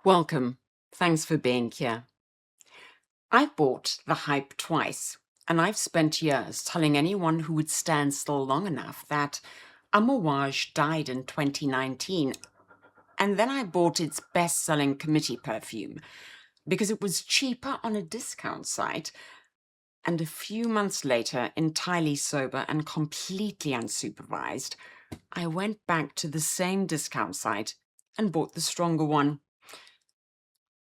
Welcome. Thanks for being here. I bought the hype twice, and I've spent years telling anyone who would stand still long enough that Amouage died in 2019, and then I bought its best-selling committee perfume because it was cheaper on a discount site, and a few months later, entirely sober and completely unsupervised, I went back to the same discount site and bought the stronger one.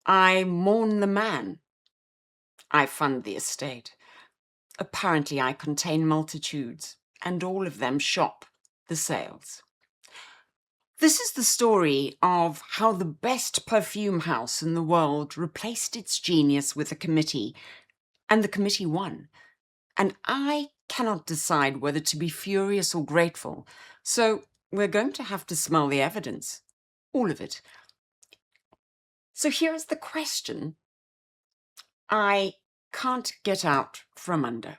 I mourn the man. I fund the estate. Apparently I contain multitudes, and all of them shop the sales. This is the story of how the best perfume house in the world replaced its genius with a committee, and the committee won. And I cannot decide whether to be furious or grateful, so we're going to have to smell the evidence. All of it. So here is the question I can't get out from under.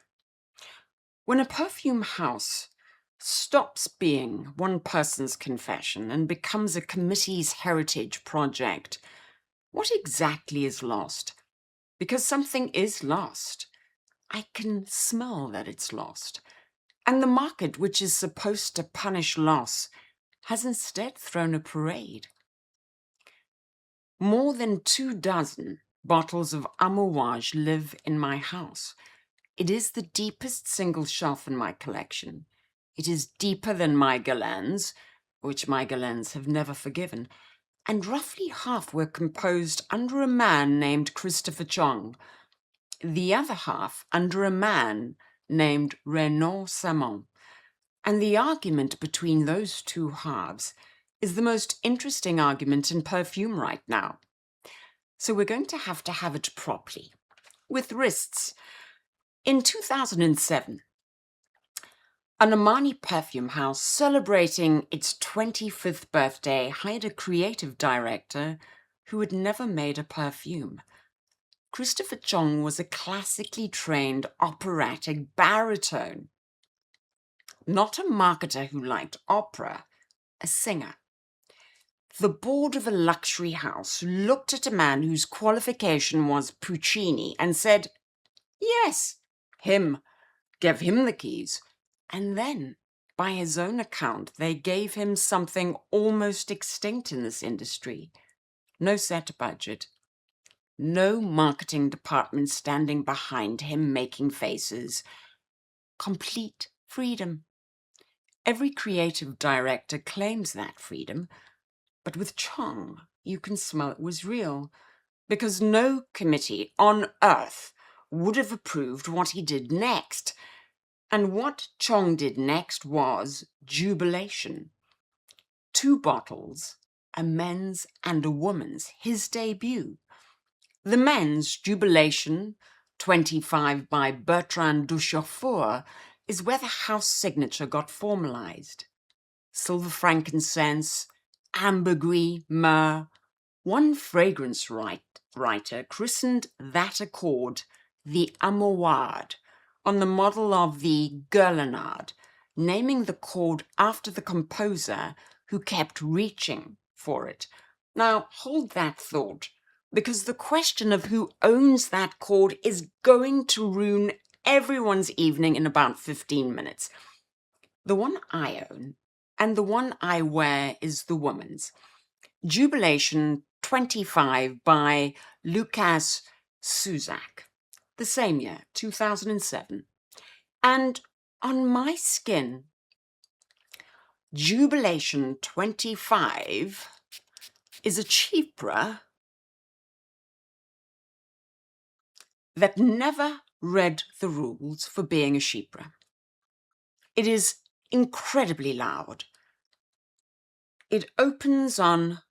When a perfume house stops being one person's confession and becomes a committee's heritage project, what exactly is lost? Because something is lost. I can smell that it's lost. And the market, which is supposed to punish loss, has instead thrown a parade. More than 24 bottles of Amouage live in my house. It is the deepest single shelf in my collection. It is deeper than my Guerlains, which my Guerlains have never forgiven, and roughly half were composed under a man named Christopher Chong, the other half under a man named Renaud Samon. And the argument between those two halves is the most interesting argument in perfume right now. So we're going to have it properly, with wrists. In 2007, an Armani perfume house celebrating its 25th birthday hired a creative director who had never made a perfume. Christopher Chong was a classically trained operatic baritone, not a marketer who liked opera, a singer. The board of a luxury house looked at a man whose qualification was Puccini and said, "Yes, him. Give him the keys." And then, by his own account, they gave him something almost extinct in this industry. No set budget. No marketing department standing behind him making faces. Complete freedom. Every creative director claims that freedom, but with Chong, you can smell it was real, because no committee on earth would have approved what he did next. And what Chong did next was Jubilation. 2 bottles, a men's and a woman's, his debut. The men's, Jubilation 25 by Bertrand Duchaufour, is where the house signature got formalized. Silver frankincense, ambergris, myrrh. One fragrance writer christened that accord the Amouage, on the model of the Guerlain, naming the chord after the composer who kept reaching for it. Now, hold that thought, because the question of who owns that chord is going to ruin everyone's evening in about 15 minutes. The one I own and the one I wear is the woman's. Jubilation 25 by Lucas Suzak. The same year, 2007. And on my skin, Jubilation 25 is a chypre that never read the rules for being a chypre. It is incredibly loud. It opens on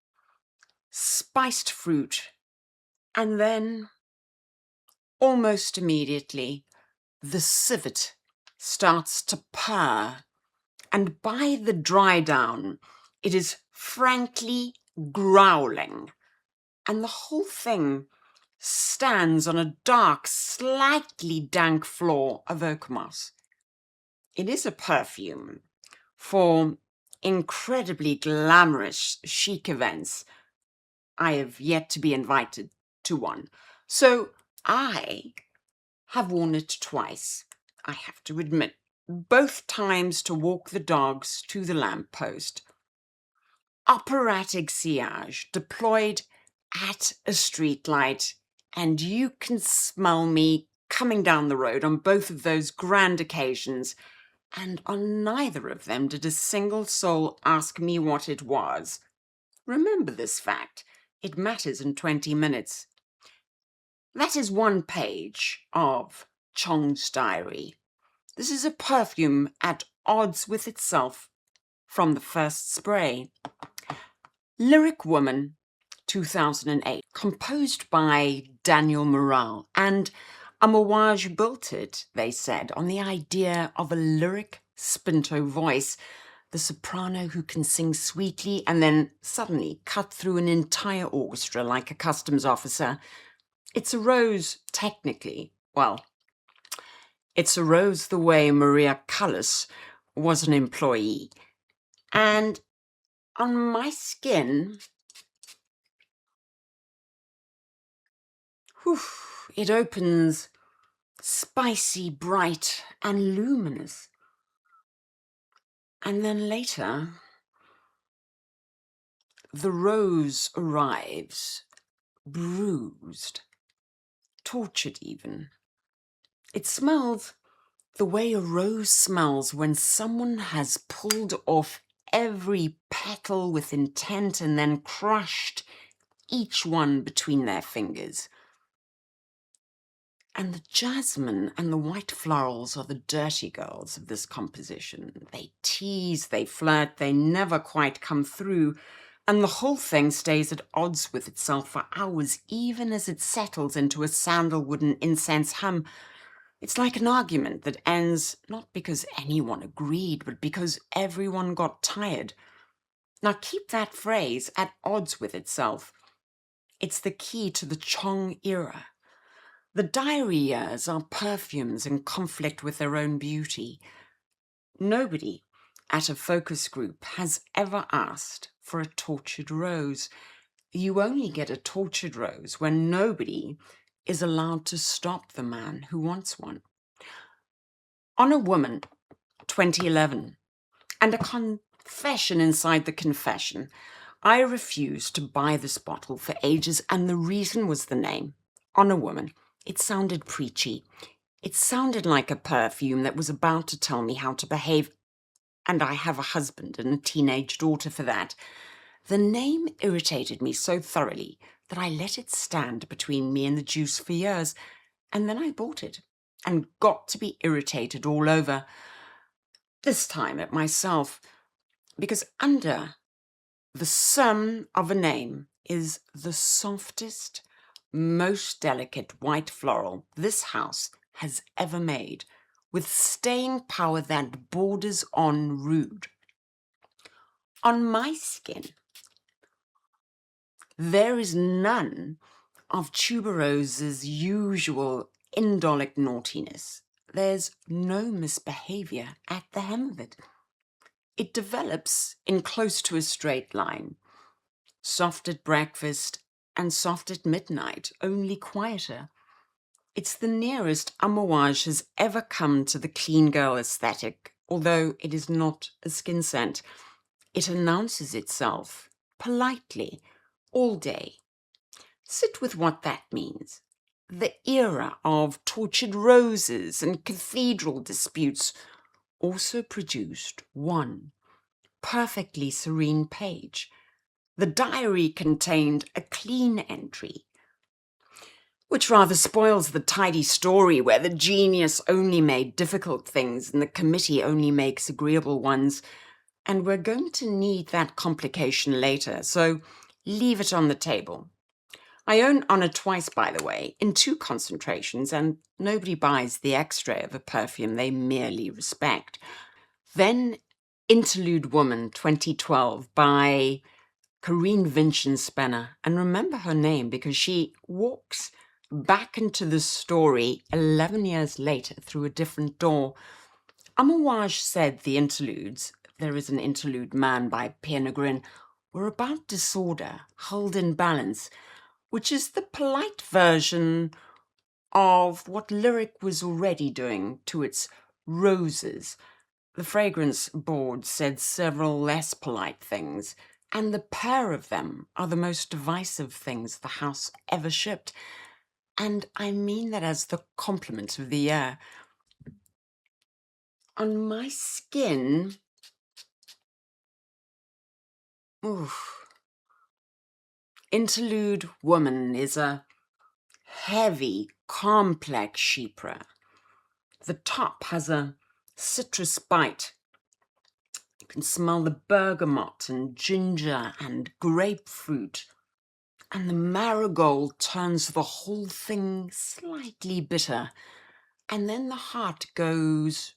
spiced fruit, and then almost immediately, the civet starts to purr, and by the dry down, it is frankly growling, and the whole thing stands on a dark, slightly dank floor of oak moss. It is a perfume for incredibly glamorous chic events, I have yet to be invited to one. So I have worn it twice, I have to admit, both times to walk the dogs to the lamppost. Operatic sillage deployed at a streetlight, and you can smell me coming down the road on both of those grand occasions, and on neither of them did a single soul ask me what it was. Remember this fact. It matters in 20 minutes. That is one page of Chong's diary. This is a perfume at odds with itself from the first spray. Lyric Woman, 2008, composed by Daniel Morale, and Amouage built it, they said, on the idea of a lyric spinto voice, the soprano who can sing sweetly and then suddenly cut through an entire orchestra like a customs officer. It's a rose, technically. Well, it's a rose the way Maria Callas was an employee. And on my skin, it opens spicy, bright, and luminous. And then later, the rose arrives, bruised, tortured even. It smells the way a rose smells when someone has pulled off every petal with intent and then crushed each one between their fingers. And the jasmine and the white florals are the dirty girls of this composition. They tease, they flirt, they never quite come through, and the whole thing stays at odds with itself for hours, even as it settles into a sandalwood and incense hum. It's like an argument that ends not because anyone agreed, but because everyone got tired. Now keep that phrase, at odds with itself. It's the key to the Chong era. The diary years are perfumes in conflict with their own beauty. Nobody at a focus group has ever asked for a tortured rose. You only get a tortured rose when nobody is allowed to stop the man who wants one. On a Woman, 2011, and a confession inside the confession. I refused to buy this bottle for ages, and the reason was the name. On a Woman. It sounded preachy. It sounded like a perfume that was about to tell me how to behave, and I have a husband and a teenage daughter for that. The name irritated me so thoroughly that I let it stand between me and the juice for years, and then I bought it and got to be irritated all over, this time at myself, because under the sum of a name is the softest, most delicate white floral this house has ever made, with staying power that borders on rude. On my skin, there is none of tuberose's usual indolic naughtiness. There's no misbehavior at the hem of it. It develops in close to a straight line, soft at breakfast and soft at midnight, only quieter. It's the nearest Amouage has ever come to the clean girl aesthetic, although it is not a skin scent. It announces itself politely all day. Sit with what that means. The era of tortured roses and cathedral disputes also produced one perfectly serene page. The diary contained a clean entry, which rather spoils the tidy story where the genius only made difficult things and the committee only makes agreeable ones. And we're going to need that complication later, so leave it on the table. I own Honor twice, by the way, in 2 concentrations, and nobody buys the extra of a perfume they merely respect. Then Interlude Woman, 2012, by Corinne Vincent-Spenner. And remember her name because she walks back into the story 11 years later through a different door. Amouage said the interludes, there is an interlude man by Pierre Negrin, were about disorder, hold in balance, which is the polite version of what Lyric was already doing to its roses. The fragrance board said several less polite things, and the pair of them are the most divisive things the house ever shipped. And I mean that as the compliment of the year. On my skin, oof, Interlude Woman is a heavy, complex chypre. The top has a citrus bite. You can smell the bergamot and ginger and grapefruit. And the marigold turns the whole thing slightly bitter. And then the heart goes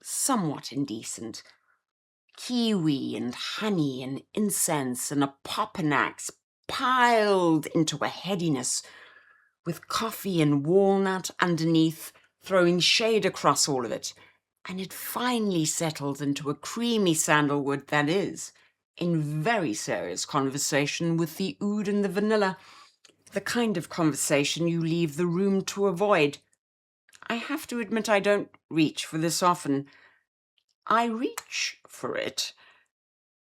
somewhat indecent. Kiwi and honey and incense and a popinax piled into a headiness, with coffee and walnut underneath, throwing shade across all of it. And it finally settles into a creamy sandalwood that is in very serious conversation with the oud and the vanilla, the kind of conversation you leave the room to avoid. I have to admit I don't reach for this often. I reach for it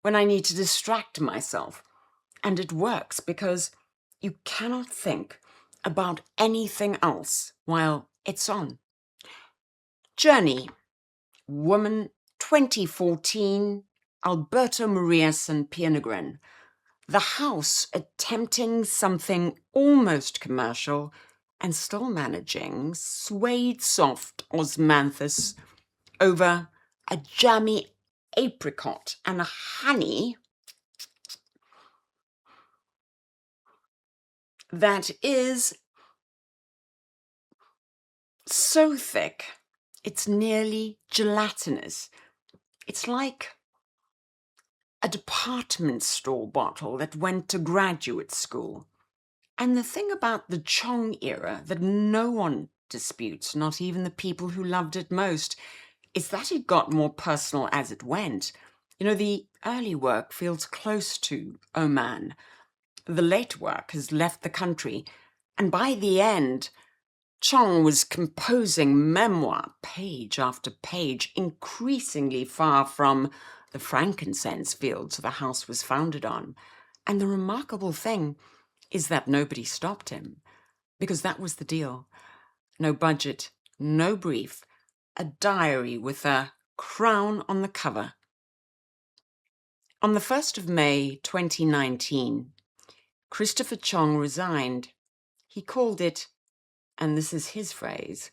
when I need to distract myself, and it works because you cannot think about anything else while it's on. Journey, Woman, 2014, Alberto Marias and Pianogren. The house attempting something almost commercial and still managing suede soft osmanthus over a jammy apricot and a honey that is so thick it's nearly gelatinous. It's like a department store bottle that went to graduate school. And the thing about the Chong era that no one disputes, not even the people who loved it most, is that it got more personal as it went. You know, the early work feels close to Oman. The late work has left the country, and by the end, Chong was composing memoir page after page, increasingly far from the frankincense fields the house was founded on. And the remarkable thing is that nobody stopped him, because that was the deal. No budget, no brief, a diary with a crown on the cover. On the 1st of May 2019, Christopher Chong resigned. He called it, and this is his phrase,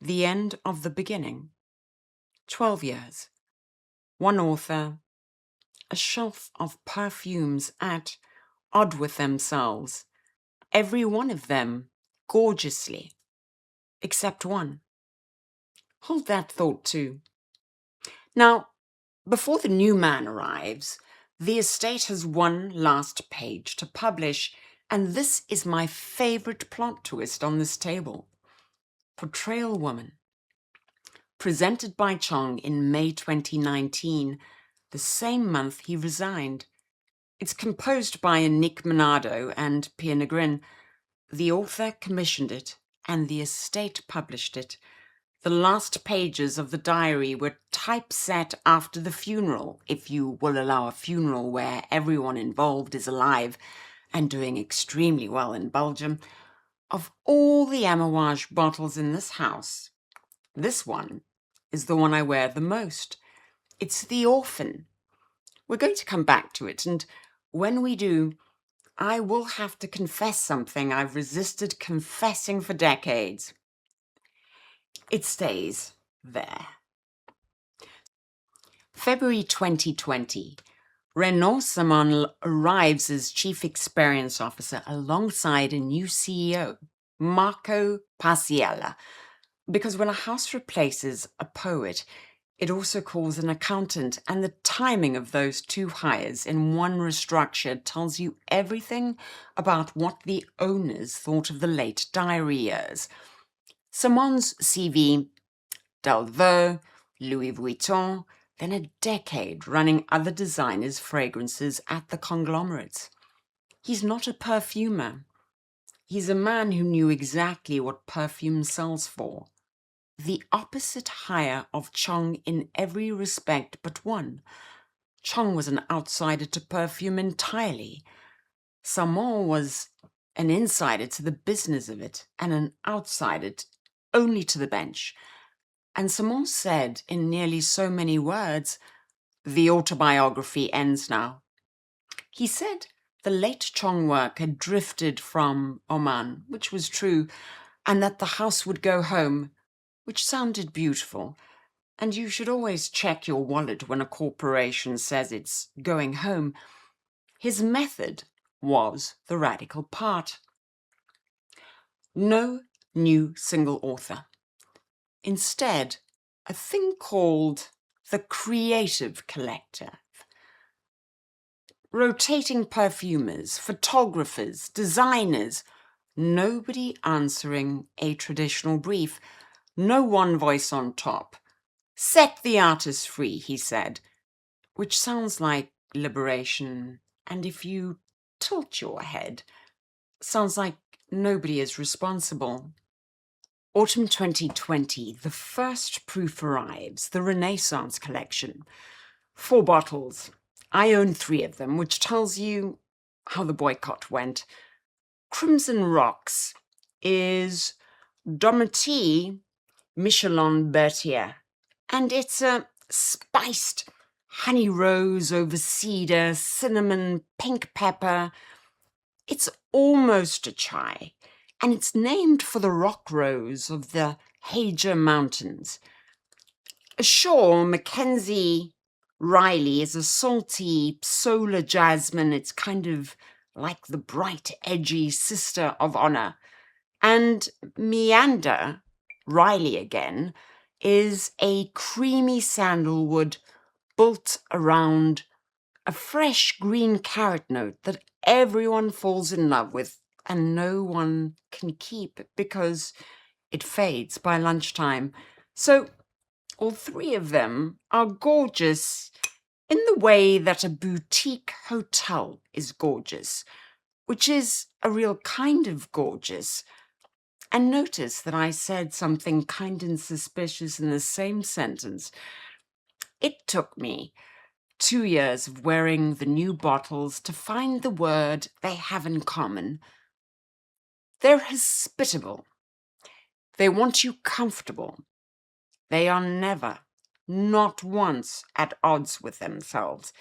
the end of the beginning. 12 years, one author, a shelf of perfumes at odd with themselves, every one of them gorgeously, except one. Hold that thought too. Now, before the new man arrives, the estate has one last page to publish, and this is my favorite plot twist on this table. Portrayal Woman, presented by Chong in May 2019, the same month he resigned. It's composed by Nick Minardo and Pianogren. The author commissioned it, and the estate published it. The last pages of the diary were typeset after the funeral, if you will allow a funeral where everyone involved is alive and doing extremely well in Belgium. Of all the Amouage bottles in this house, this one is the one I wear the most. It's the Orphan. We're going to come back to it, and when we do, I will have to confess something I've resisted confessing for decades. It stays there. February 2020, Renaud Simon arrives as Chief Experience Officer alongside a new CEO, Marco Paciella, because when a house replaces a poet, it also calls an accountant, and the timing of those two hires in one restructure tells you everything about what the owners thought of the late diary years. Simon's CV, Delvaux, Louis Vuitton, then a decade running other designers' fragrances at the conglomerates. He's not a perfumer. He's a man who knew exactly what perfume sells for. The opposite hire of Chong in every respect but one. Chong was an outsider to perfume entirely. Samon was an insider to the business of it and an outsider only to the bench. And Samon said in nearly so many words, "The autobiography ends now." He said the late Chong work had drifted from Oman, which was true, and that the house would go home, which sounded beautiful. And you should always check your wallet when a corporation says it's going home. His method was the radical part. No new single author. Instead, a thing called the creative collective. Rotating perfumers, photographers, designers, nobody answering a traditional brief, no one voice on top. Set the artist free, he said, which sounds like liberation, and if you tilt your head, sounds like nobody is responsible. Autumn 2020, the first proof arrives, the Renaissance collection. 4 bottles. I own 3 of them, which tells you how the boycott went. Crimson Rocks is Domatie Michelin Berthier, and it's a spiced honey rose over cedar, cinnamon, pink pepper. It's almost a chai, and it's named for the rock rose of the Hager Mountains. Sure, Mackenzie Riley is a salty solar jasmine. It's kind of like the bright, edgy sister of honor. And Meander Riley again is a creamy sandalwood built around a fresh green carrot note that everyone falls in love with and no one can keep because it fades by lunchtime. So all 3 of them are gorgeous in the way that a boutique hotel is gorgeous, which is a real kind of gorgeous. And notice that I said something kind and suspicious in the same sentence. It took me 2 years of wearing the new bottles to find the word they have in common. They're hospitable. They want you comfortable. They are never, not once, at odds with themselves.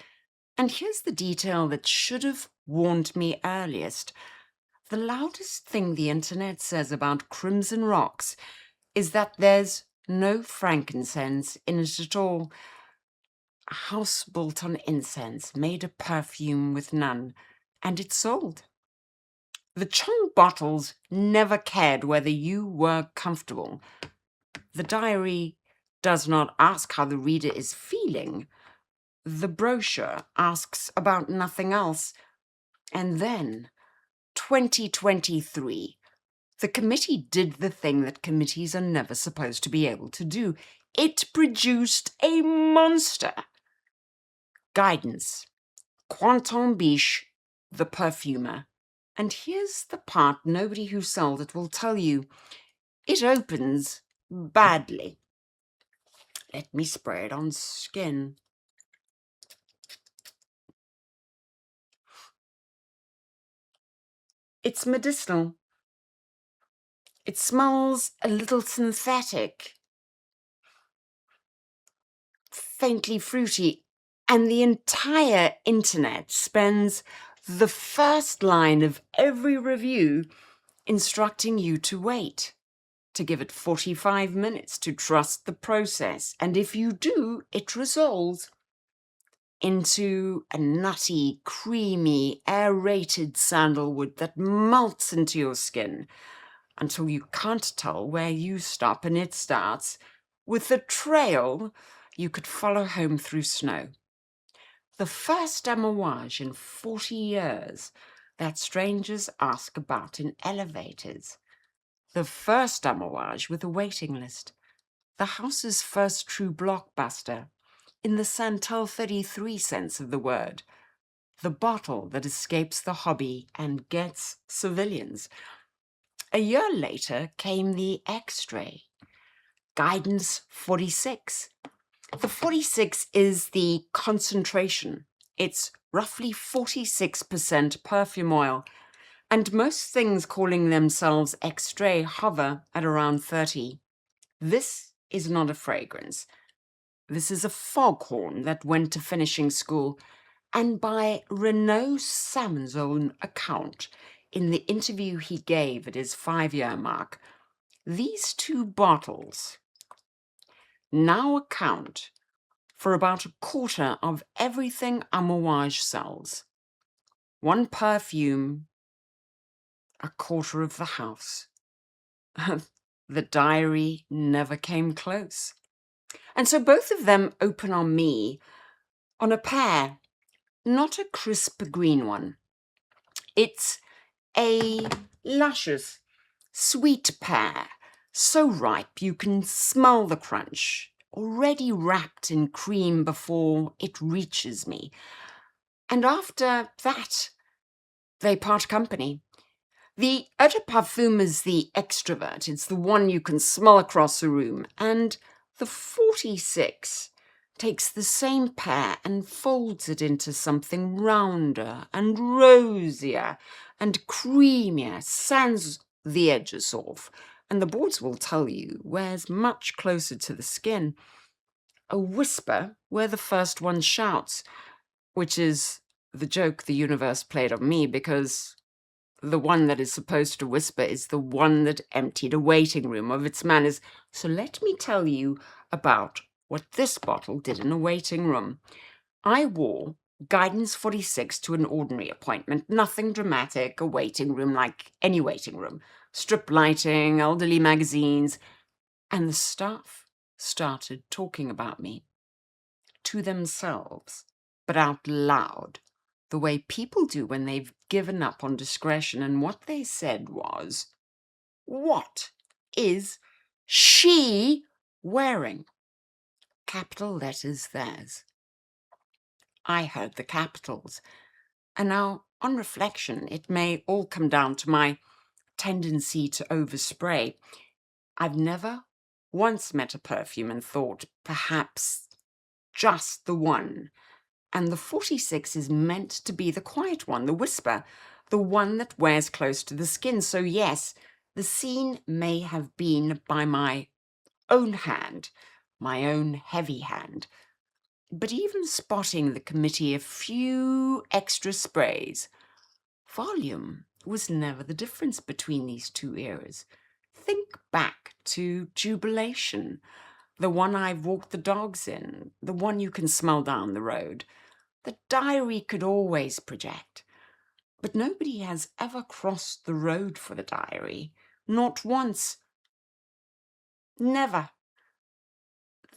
And here's the detail that should have warned me earliest. The loudest thing the internet says about Crimson Rocks is that there's no frankincense in it at all. A house built on incense made a perfume with none, and it sold. The Chong bottles never cared whether you were comfortable. The diary does not ask how the reader is feeling. The brochure asks about nothing else. And then, 2023, the committee did the thing that committees are never supposed to be able to do. It produced a monster. Guidance. Quentin Biche, the perfumer. And here's the part nobody who sold it will tell you. It opens badly. Let me spray it on skin. It's medicinal. It smells a little synthetic, faintly fruity, and the entire internet spends the first line of every review instructing you to wait, to give it 45 minutes, to trust the process, and if you do, it resolves into a nutty, creamy, aerated sandalwood that melts into your skin until you can't tell where you stop and it starts, with a trail you could follow home through snow. The first Amouage in 40 years that strangers ask about in elevators. The first Amouage with a waiting list. The house's first true blockbuster. in the Santal 33 sense of the word, the bottle that escapes the hobby and gets civilians. A year later came the X-ray, Guidance 46. The 46 is the concentration. It's roughly 46% perfume oil, and most things calling themselves X-ray hover at around 30. This is not a fragrance. This is a foghorn that went to finishing school, and by Renaud Salmon's own account, in the interview he gave at his 5-year mark, these two bottles now account for about a quarter of everything Amouage sells. One perfume, a quarter of the house. The diary never came close. And so both of them open on me on a pear, not a crisp green one. It's a luscious, sweet pear, so ripe you can smell the crunch, already wrapped in cream before it reaches me. And after that, they part company. The eau de parfum is the extrovert. It's the one you can smell across a room. And the 46 takes the same pear and folds it into something rounder and rosier and creamier, sands the edges off, and the boards will tell you wears much closer to the skin. A whisper where the first one shouts, which is the joke the universe played on me, because the one that is supposed to whisper is the one that emptied a waiting room of its manners. So let me tell you about what this bottle did in a waiting room. I wore Guidance 46 to an ordinary appointment, nothing dramatic, a waiting room like any waiting room, strip lighting, elderly magazines, and the staff started talking about me to themselves, but out loud, the way people do when they've given up on discretion. And what they said was, "What is she wearing?" Capital letters theirs. I heard the capitals. And now, on reflection, it may all come down to my tendency to overspray. I've never once met a perfume and thought, perhaps just the one. And the 46 is meant to be the quiet one, the whisper, the one that wears close to the skin. So yes, the scene may have been by my own hand, my own heavy hand. But even spotting the committee a few extra sprays, volume was never the difference between these two eras. Think back to Jubilation, the one I've walked the dogs in, the one you can smell down the road. The diary could always project, but nobody has ever crossed the road for the diary. Not once. Never.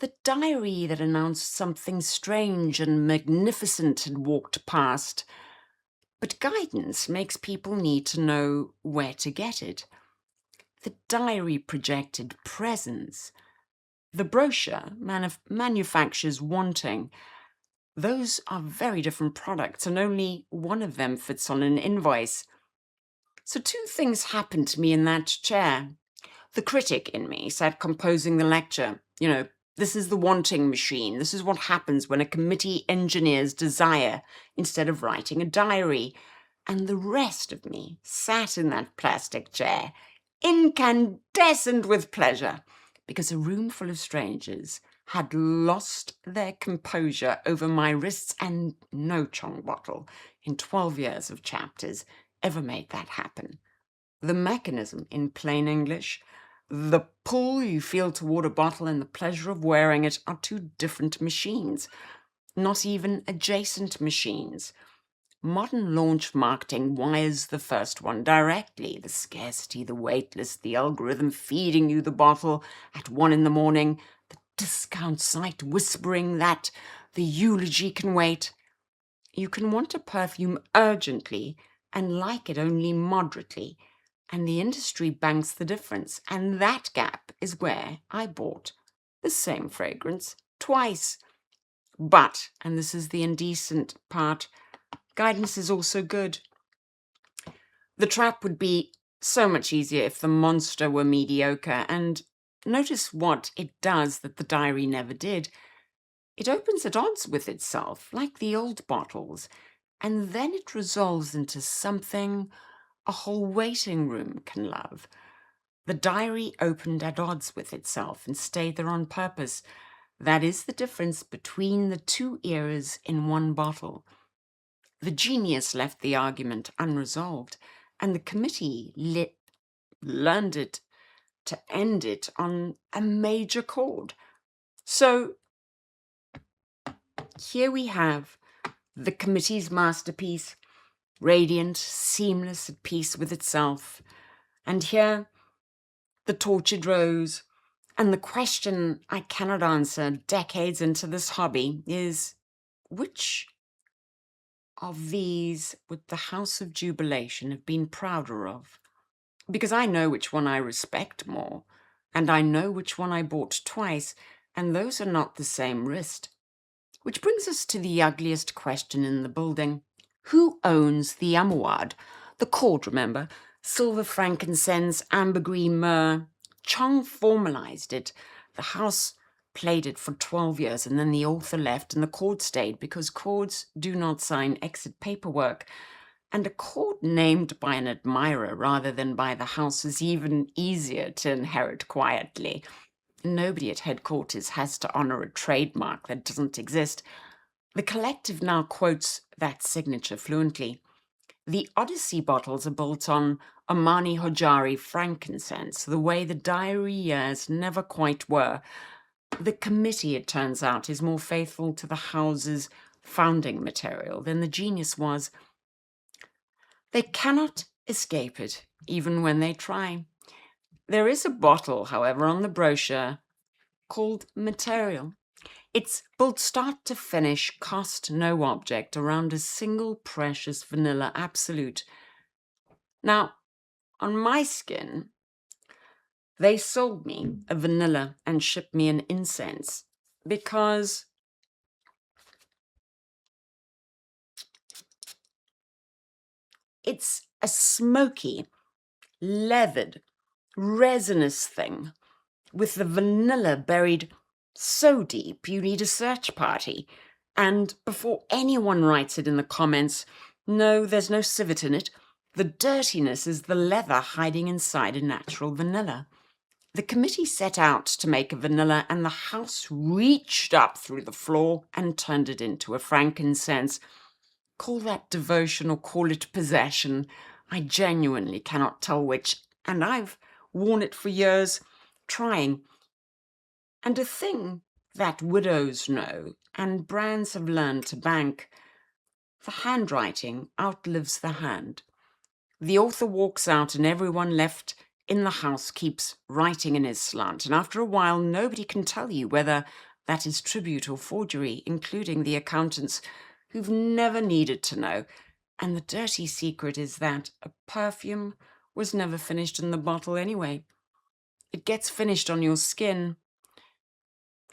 The diary that announced something strange and magnificent had walked past. But guidance makes people need to know where to get it. The diary projected presence. The brochure manufactures wanting. Those are very different products, and only one of them fits on an invoice. So two things happened to me in that chair. The critic in me sat composing the lecture. This is the wanting machine. This is what happens when a committee engineers desire instead of writing a diary. And the rest of me sat in that plastic chair, incandescent with pleasure, because a room full of strangers had lost their composure over my wrists, and no Chong bottle in 12 years of chapters ever made that happen. The mechanism, in plain English, the pull you feel toward a bottle and the pleasure of wearing it, are two different machines, not even adjacent machines. Modern launch marketing wires the first one directly. The scarcity, the wait list, the algorithm feeding you the bottle at 1 a.m, the discount site whispering that the eulogy can wait. You can want a perfume urgently and like it only moderately, and the industry banks the difference. And that gap is where I bought the same fragrance twice. But, and this is the indecent part, guidance is also good. The trap would be so much easier if the monster were mediocre, and notice what it does that the diary never did. It opens at odds with itself, like the old bottles, and then it resolves into something a whole waiting room can love. The diary opened at odds with itself and stayed there on purpose. That is the difference between the two eras in one bottle. The genius left the argument unresolved, and the committee learned it to end it on a major chord. So here we have the committee's masterpiece, radiant, seamless, at peace with itself. And here, the tortured rose. And the question I cannot answer decades into this hobby is, which of these would the House of Jubilation have been prouder of? Because I know which one I respect more, and I know which one I bought twice, and those are not the same wrist. Which brings us to the ugliest question in the building. Who owns the Amouage? The cord, remember? Silver frankincense, ambergris myrrh. Chong formalized it. The house played it for 12 years, and then the author left and the cord stayed because cords do not sign exit paperwork. And a cord named by an admirer rather than by the house is even easier to inherit quietly. Nobody at headquarters has to honor a trademark that doesn't exist. The collective now quotes that signature fluently. The Odyssey bottles are built on Omani Hojari frankincense, the way the diary years never quite were. The committee, it turns out, is more faithful to the house's founding material than the genius was. They cannot escape it, even when they try. There is a bottle, however, on the brochure called Material. It's built start to finish, cost no object, around a single precious vanilla absolute. Now, on my skin, they sold me a vanilla and shipped me an incense because it's a smoky, leathered, resinous thing with the vanilla buried so deep you need a search party. And before anyone writes it in the comments, no, there's no civet in it, the dirtiness is the leather hiding inside a natural vanilla. The committee set out to make a vanilla, and the house reached up through the floor and turned it into a frankincense. Call that devotion or call it possession. I genuinely cannot tell which, and I've worn it for years, trying. And a thing that widows know, and brands have learned to bank, the handwriting outlives the hand. The author walks out and everyone left in the house keeps writing in his slant, and after a while nobody can tell you whether that is tribute or forgery, including the accountants who've never needed to know. And the dirty secret is that a perfume was never finished in the bottle anyway. It gets finished on your skin,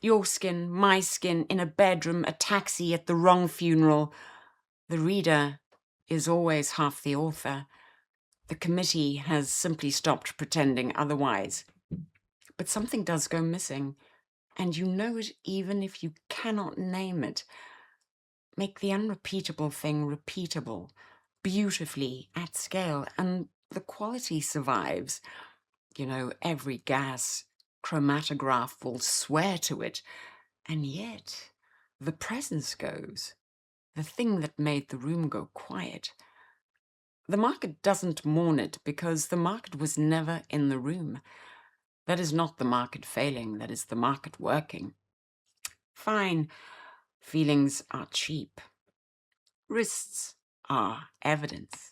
my skin, in a bedroom, a taxi, at the wrong funeral. The reader is always half the author. The committee has simply stopped pretending otherwise. But something does go missing, and you know it even if you cannot name it. Make the unrepeatable thing repeatable, beautifully, at scale, and the quality survives. You know, every gas chromatograph will swear to it, and yet the presence goes, the thing that made the room go quiet. The market doesn't mourn it because the market was never in the room. That is not the market failing, that is the market working. Fine, feelings are cheap. Wrists are evidence.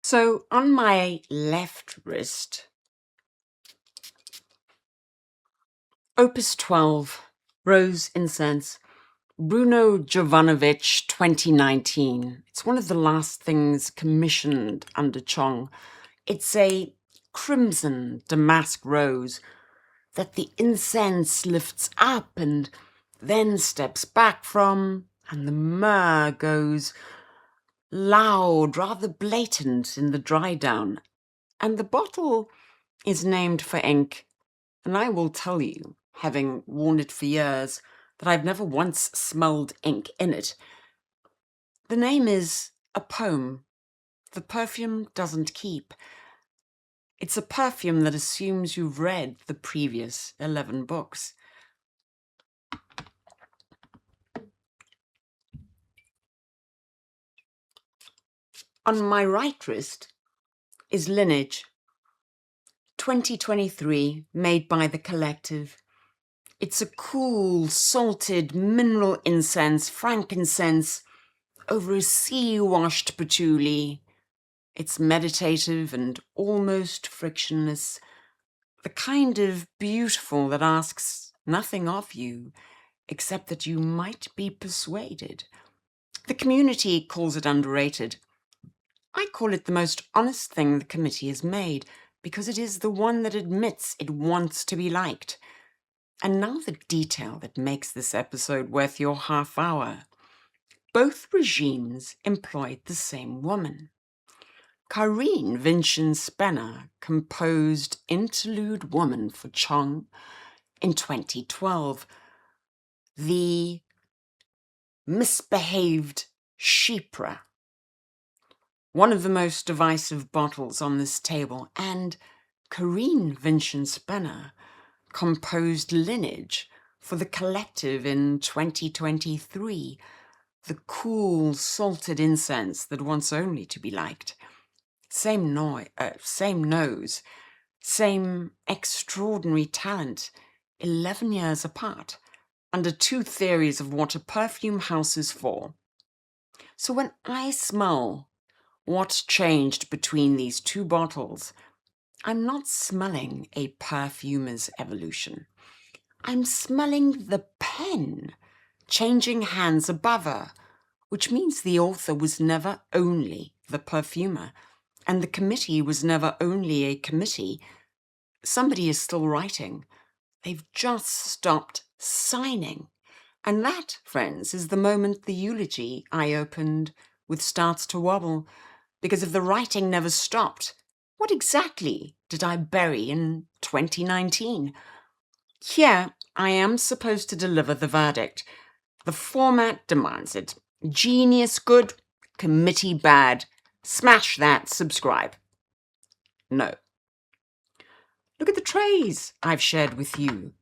So on my left wrist, Opus 12, Rose Incense, Bruno Jovanovic, 2019. It's one of the last things commissioned under Chong. It's a crimson damask rose that the incense lifts up and then steps back from, and the myrrh goes loud, rather blatant in the dry down. And the bottle is named for ink, and I will tell you, having worn it for years, that I've never once smelled ink in it. The name is a poem. The perfume doesn't keep. It's a perfume that assumes you've read the previous 11 books. On my right wrist is Lineage, 2023, made by the Collective. It's a cool, salted, mineral incense, frankincense, over a sea-washed patchouli. It's meditative and almost frictionless, the kind of beautiful that asks nothing of you, except that you might be persuaded. The community calls it underrated. I call it the most honest thing the committee has made, because it is the one that admits it wants to be liked. And now the detail that makes this episode worth your half hour. Both regimes employed the same woman. Karine Vincent-Spenner composed Interlude Woman for Chong in 2012. The misbehaved Chypre, one of the most divisive bottles on this table, and Karine Vincent-Spenner composed Lineage for the Collective in 2023, the cool, salted incense that wants only to be liked. Same nose, same extraordinary talent, 11 years apart, under two theories of what a perfume house is for. So when I smell what's changed between these two bottles, I'm not smelling a perfumer's evolution. I'm smelling the pen changing hands above her, which means the author was never only the perfumer, and the committee was never only a committee. Somebody is still writing. They've just stopped signing. And that, friends, is the moment the eulogy I opened with starts to wobble. Because if the writing never stopped, what exactly did I bury in 2019? Here, I am supposed to deliver the verdict. The format demands it. Genius good, committee bad. Smash that, subscribe. No. Look at the trays I've shared with you.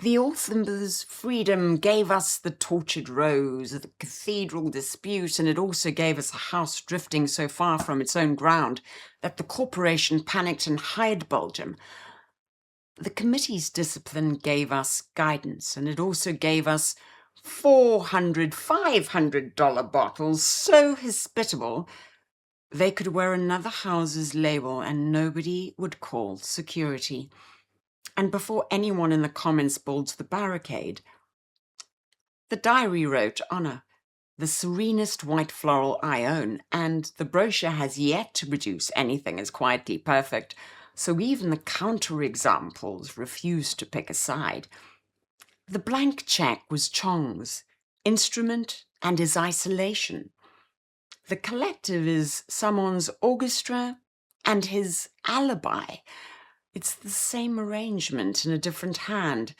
The author's freedom gave us the tortured rose, the cathedral dispute, and it also gave us a house drifting so far from its own ground that the corporation panicked and hired Belgium. The committee's discipline gave us guidance, and it also gave us $400, $500 bottles so hospitable they could wear another house's label and nobody would call security. And before anyone in the comments builds the barricade, the diary wrote, Honor, the serenest white floral I own, and the brochure has yet to produce anything as quietly perfect, so even the counterexamples refused to pick a side. The blank check was Chong's instrument and his isolation. The collective is someone's orchestra and his alibi. It's the same arrangement in a different hand.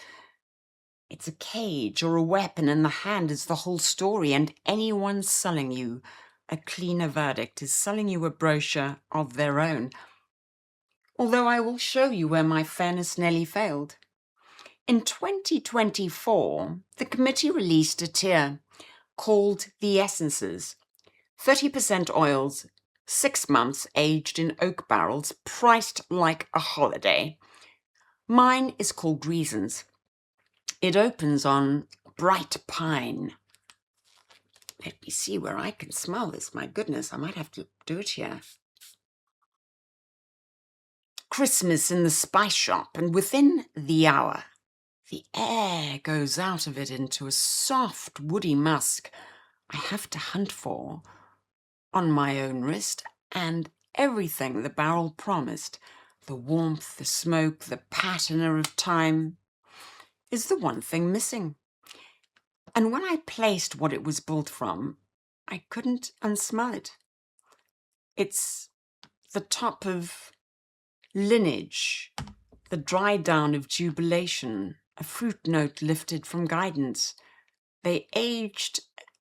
It's a cage or a weapon, and the hand is the whole story, and anyone selling you a cleaner verdict is selling you a brochure of their own. Although I will show you where my fairness nearly failed. In 2024, the committee released a tier called The Essences, 30% oils, 6 months aged in oak barrels, priced like a holiday. Mine is called Reasons. It opens on bright pine. Let me see where I can smell this. My goodness, I might have to do it here. Christmas in the spice shop, and within the hour, the air goes out of it into a soft, woody musk I have to hunt for on my own wrist, and everything the barrel promised, the warmth, the smoke, the patina of time, is the one thing missing. And when I placed what it was built from, I couldn't unsmell it. It's the top of Lineage, the dry down of Jubilation, a fruit note lifted from guidance. They aged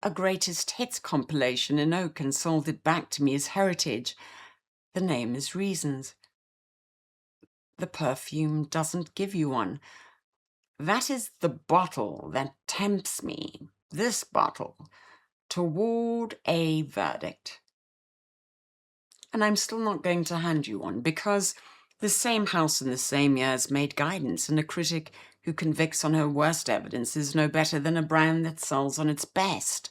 a greatest hits compilation in oak and sold it back to me as heritage. The name is Reasons. The perfume doesn't give you one. That is the bottle that tempts me, this bottle, toward a verdict. And I'm still not going to hand you one, because the same house in the same years made guidance, and a critic who convicts on her worst evidence is no better than a brand that sells on its best.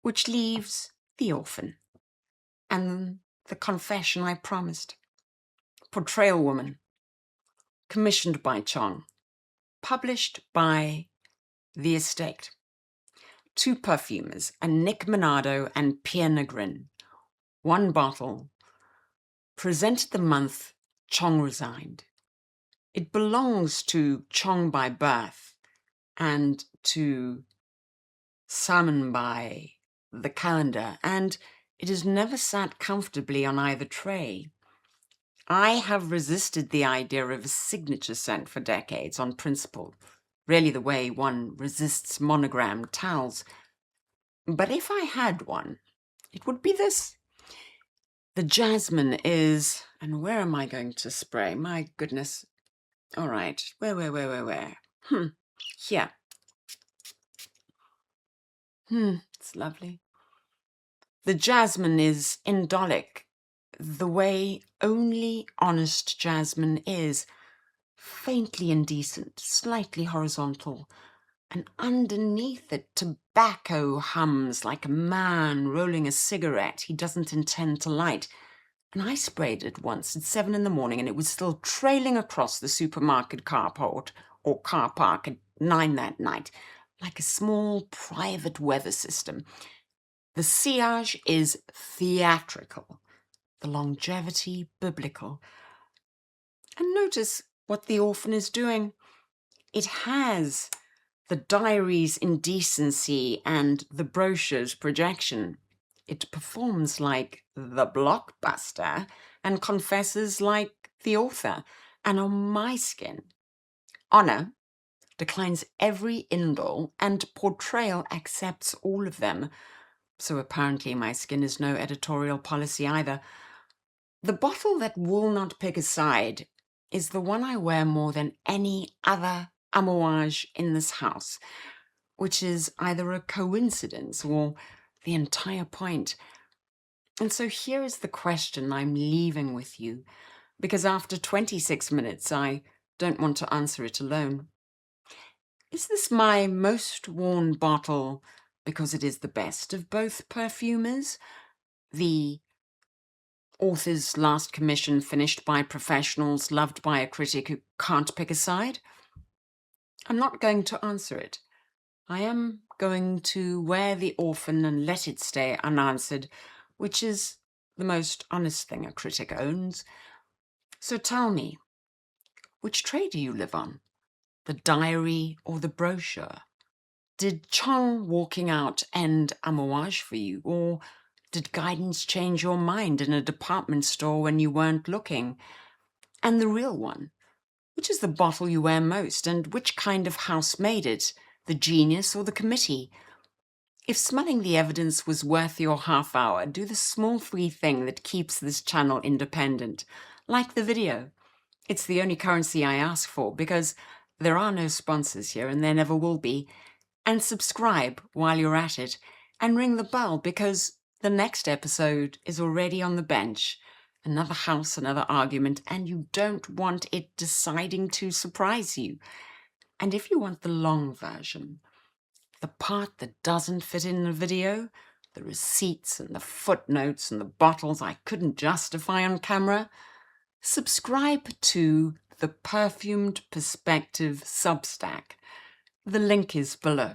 Which leaves the orphan, and the confession I promised. Portrayal Woman, commissioned by Chong, published by The Estate. 2 perfumers, a Nick Minardo and Pierre Negrin. 1 bottle. Presented the month Chong resigned. It belongs to Chong by birth and to Salmon by the calendar, and it has never sat comfortably on either tray. I have resisted the idea of a signature scent for decades on principle, really the way one resists monogrammed towels. But if I had one, it would be this. The jasmine is, and where am I going to spray? My goodness. All right, where? Here. It's lovely. The jasmine is indolic, the way only honest jasmine is, faintly indecent, slightly horizontal, and underneath it tobacco hums like a man rolling a cigarette he doesn't intend to light. And I sprayed it once at 7 in the morning, and it was still trailing across the supermarket carport or car park at 9 that night, like a small private weather system. The sillage is theatrical, the longevity biblical. And notice what the orphan is doing. It has the diary's indecency and the brochure's projection. It performs like the blockbuster and confesses like the author. And on my skin, honor declines every indole and portrayal accepts all of them. So apparently my skin is no editorial policy either. The bottle that will not pick a side is the one I wear more than any other Amouage in this house, which is either a coincidence or the entire point. And so here is the question I'm leaving with you, because after 26 minutes, I don't want to answer it alone. Is this my most worn bottle because it is the best of both perfumers? The author's last commission finished by professionals, loved by a critic who can't pick a side? I'm not going to answer it. I am going to wear the orphan and let it stay unanswered, which is the most honest thing a critic owns. So tell me, which tray do you live on? The diary or the brochure? Did Chong walking out end Amouage for you, or did guidance change your mind in a department store when you weren't looking? And the real one, which is the bottle you wear most, and which kind of house made it, the genius or the committee? If smelling the evidence was worth your half hour, do the small free thing that keeps this channel independent. Like the video. It's the only currency I ask for, because there are no sponsors here and there never will be. And subscribe while you're at it, and ring the bell, because the next episode is already on the bench. Another house, another argument, and you don't want it deciding to surprise you. And if you want the long version, the part that doesn't fit in the video, the receipts and the footnotes and the bottles I couldn't justify on camera, subscribe to the Perfumed Perspective Substack. The link is below.